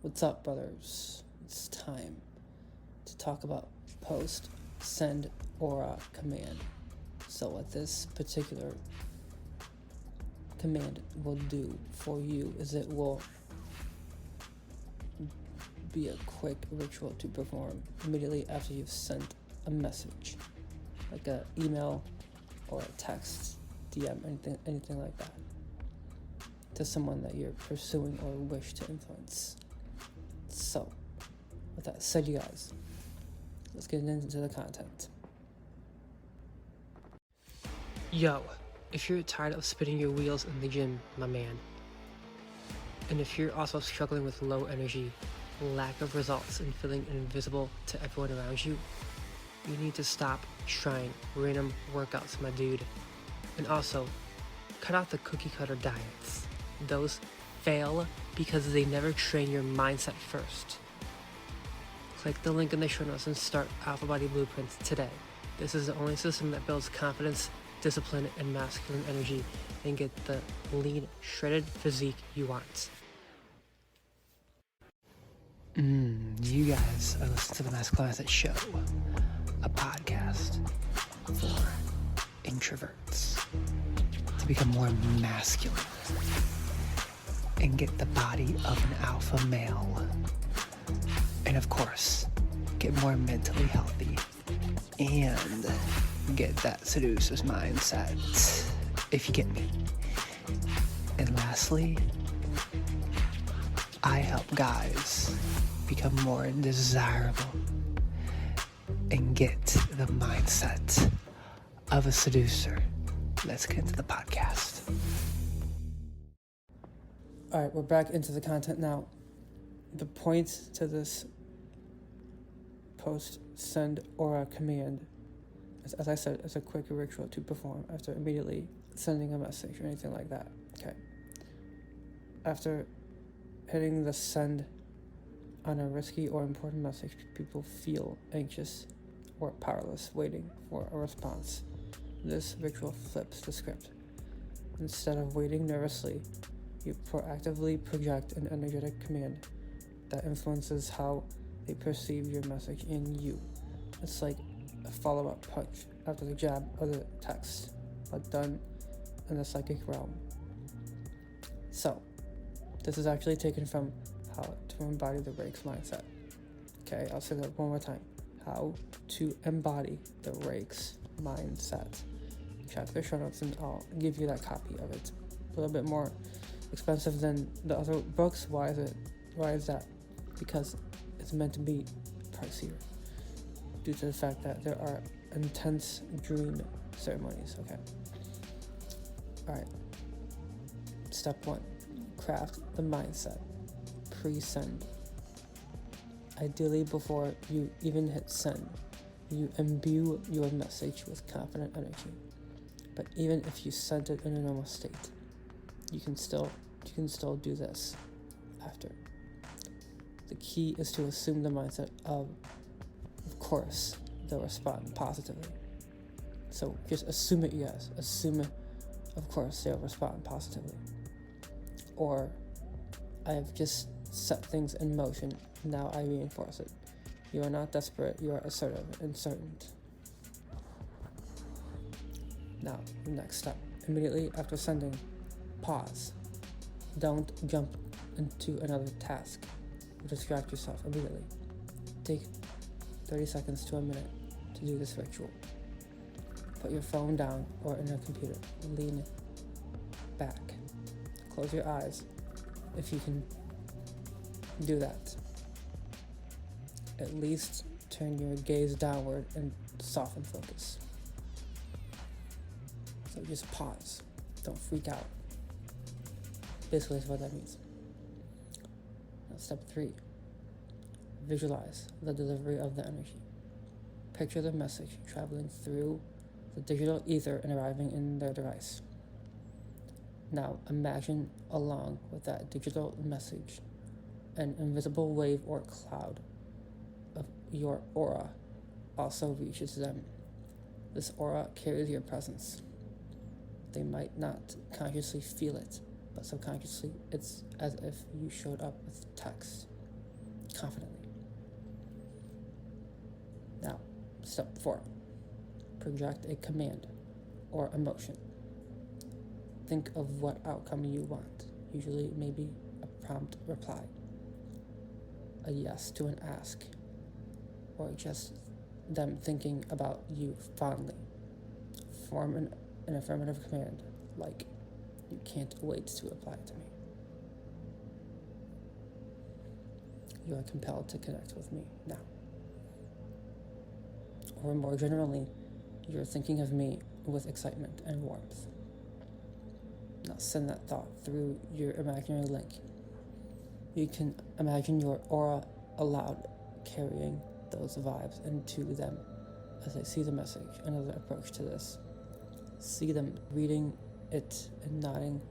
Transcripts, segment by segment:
What's up, brothers? It's time to talk about post send aura command. So what this particular command will do for you is it will be a quick ritual to perform immediately after you've sent a message, like an email or a text, DM, anything like that, to someone that you're pursuing or wish to influence. So, with that said, you guys, let's get into the content. Yo, if you're tired of spinning your wheels in the gym, my man, and if you're also struggling with low energy, lack of results, and feeling invisible to everyone around you, you need to stop trying random workouts, my dude. And also, cut out the cookie cutter diets. Those fail because they never train your mindset first. Click the link in the show notes and start Alpha Body Blueprint today. This is the only system that builds confidence, discipline, and masculine energy, and get the lean, shredded physique you want. You guys are listening to the Masculine Mindset Show, a podcast for introverts to become more masculine and get the body of an alpha male, and of course get more mentally healthy and get that seducer's mindset, if you get me. And lastly, I help guys become more desirable and get the mindset of a seducer. Let's get into the podcast. All right, we're back into the content now. The point to this post send aura command is, as I said, is a quick ritual to perform after immediately sending a message or anything like that. Okay. After hitting the send on a risky or important message, people feel anxious or powerless, waiting for a response. This ritual flips the script. Instead of waiting nervously, you proactively project an energetic command that influences how they perceive your message in you. It's like a follow-up punch after the jab or the text, but done in the psychic realm. So, this is actually taken from How to Embody the Rake's Mindset. Okay, I'll say that one more time. How to Embody the Rake's Mindset. Check the show notes and I'll give you that copy of it. A little bit more expensive than the other books. Why is that? Because it's meant to be pricier due to the fact that there are intense dream ceremonies. Okay. Alright. Step 1. Craft the mindset. Pre-send. Ideally, before you even hit send, you imbue your message with confident energy. But even if you sent it in a normal state, you can still do this after. The key is to assume the mindset of course, they'll respond positively. So just assume it, yes. Assume it, of course, they'll respond positively. Or, I have just set things in motion, now I reinforce it. You are not desperate, you are assertive and certain. Now, the next step. Immediately after sending, pause. Don't jump into another task. Distract yourself immediately. Take 30 seconds to a minute to do this ritual. Put your phone down or in your computer. Lean back. Close your eyes if you can do that. At least turn your gaze downward and soften focus. So just pause. Don't freak out. Basically, that's what that means. Now, step 3. Visualize the delivery of the energy. Picture the message traveling through the digital ether and arriving in their device. Now imagine, along with that digital message, an invisible wave or cloud of your aura also reaches them. This aura carries your presence. They might not consciously feel it, but subconsciously it's as if you showed up with text, confidently. Now, step 4. Project a command or emotion. Think of what outcome you want, usually maybe a prompt reply, a yes to an ask, or just them thinking about you fondly. Form an affirmative command like, "You can't wait to apply to me." "You are compelled to connect with me now." Or more generally, "You're thinking of me with excitement and warmth." Now send that thought through your imaginary link. You can imagine your aura aloud, carrying those vibes into them as they see the message. Another approach to this: see them reading it and nodding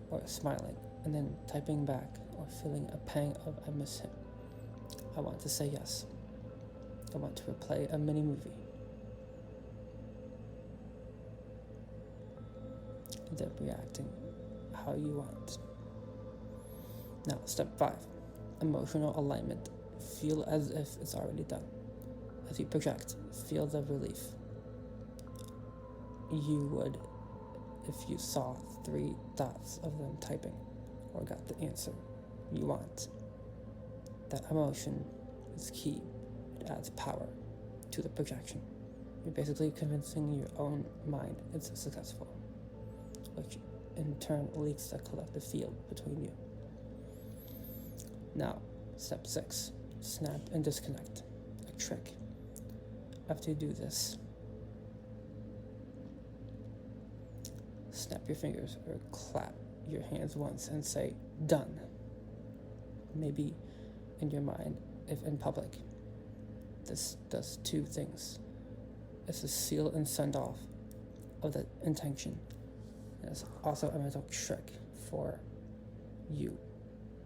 or smiling, and then typing back or feeling a pang of "I miss him. I want to say yes. I want to replay a mini movie." They're reacting how you want. Now, step 5. Emotional alignment. Feel as if it's already done. As you project, feel the relief you would if you saw 3 dots of them typing or got the answer you want. That emotion is key. It adds power to the projection. You're basically convincing your own mind it's successful, which in turn leaks the collective field between you. Now, step 6. Snap and disconnect. A trick. After you do this, snap your fingers or clap your hands once and say, "Done." Maybe in your mind, if in public. This does 2 things. It's a seal and send off of the intention. And it's also a mental trick for you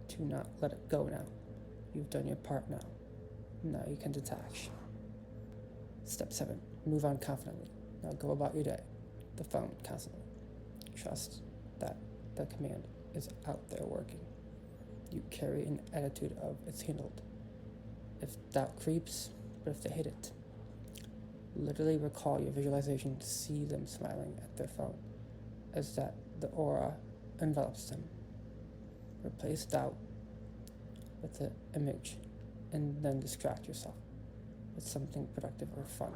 to not let it go now. You've done your part now. Now you can detach. Step 7. Move on confidently. Now go about your day. The phone constantly. Trust that the command is out there working. You carry an attitude of "it's handled." If doubt creeps, but if they hit it, literally recall your visualization to see them smiling at their phone, as that the aura envelops them. Replace doubt with the image, and then distract yourself with something productive or fun.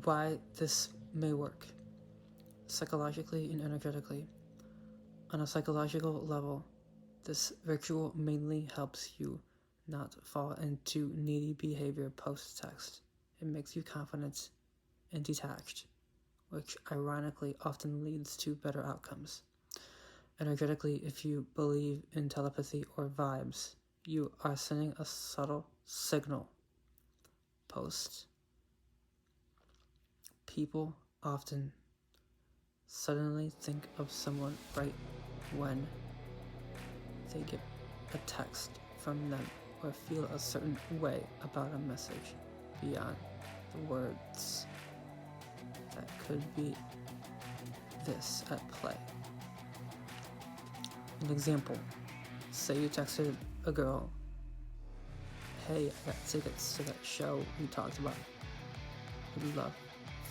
Why this may work, psychologically and energetically. On a psychological level, this ritual mainly helps you not fall into needy behavior post-text. It makes you confident and detached, which ironically often leads to better outcomes. Energetically, if you believe in telepathy or vibes, you are sending a subtle signal. Post. People often suddenly think of someone right when they get a text from them or feel a certain way about a message beyond the words. That could be this at play. An example: say you texted a girl, "Hey, I got tickets to that show we talked about. Would love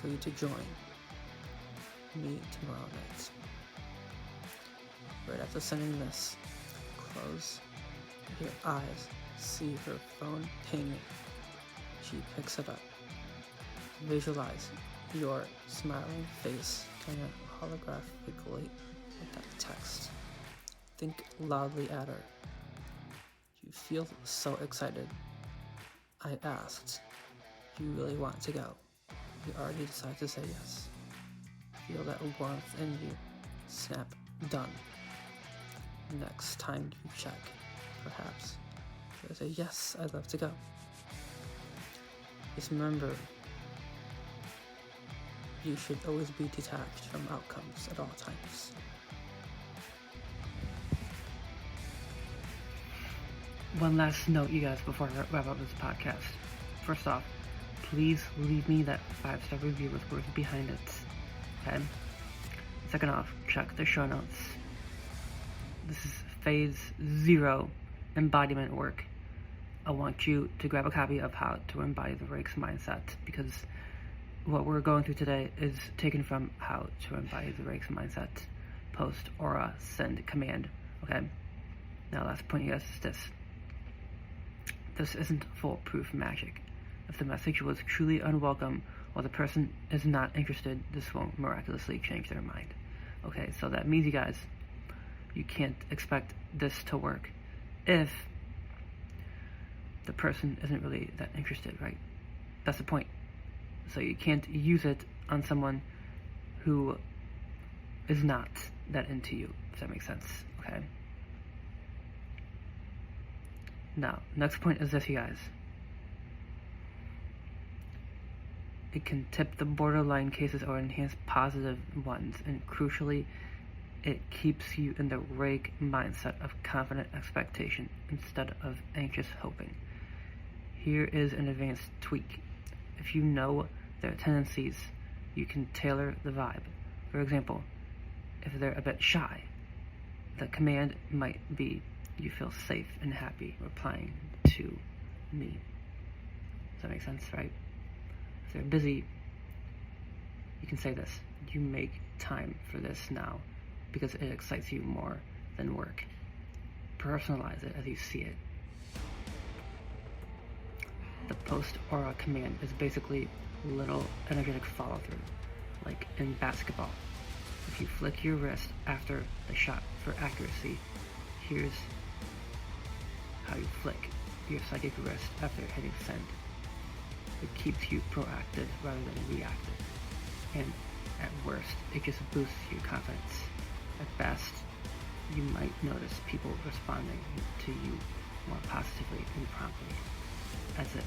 for you to join me tomorrow night." Right after sending this, close your eyes, see her phone pinging. She picks it up. Visualize your smiling face kind of holographically with that text. Think loudly at her. You feel so excited. I asked, "You really want to go?" You already decide to say yes. Feel that warmth in you. Snap, done. Next time you check, perhaps there's a "yes, I'd love to go." Just remember, you should always be detached from outcomes at all times. One last note, you guys, before I wrap up this podcast. First off, please leave me that 5-star review with words behind it. Okay? Second off, check the show notes. This is phase 0 embodiment work. I want you to grab a copy of How to Embody the Rake's Mindset, because what we're going through today is taken from How to Embody the Rake's Mindset post aura send command. Okay, now last point, you guys, is this isn't foolproof magic. If the message was truly unwelcome or the person is not interested, this won't miraculously change their mind. Okay, so that means, you guys, you can't expect this to work if the person isn't really that interested, right? That's the point. So you can't use it on someone who is not that into you, if that makes sense, okay? Now, next point is this, you guys. It can tip the borderline cases or enhance positive ones, and crucially, it keeps you in the Rake mindset of confident expectation instead of anxious hoping. Here is an advanced tweak. If you know their tendencies, you can tailor the vibe. For example, if they're a bit shy, the command might be, "You feel safe and happy replying to me." Does that make sense, right? If they're busy, you can say this: "You make time for this now because it excites you more than work." Personalize it as you see it. The post aura command is basically little energetic follow through, like in basketball. If you flick your wrist after the shot for accuracy, here's how you flick your psychic wrist after hitting send. It keeps you proactive rather than reactive, and at worst, it just boosts your confidence. At best, you might notice people responding to you more positively and promptly, as if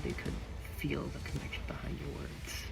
they could feel the conviction behind your words.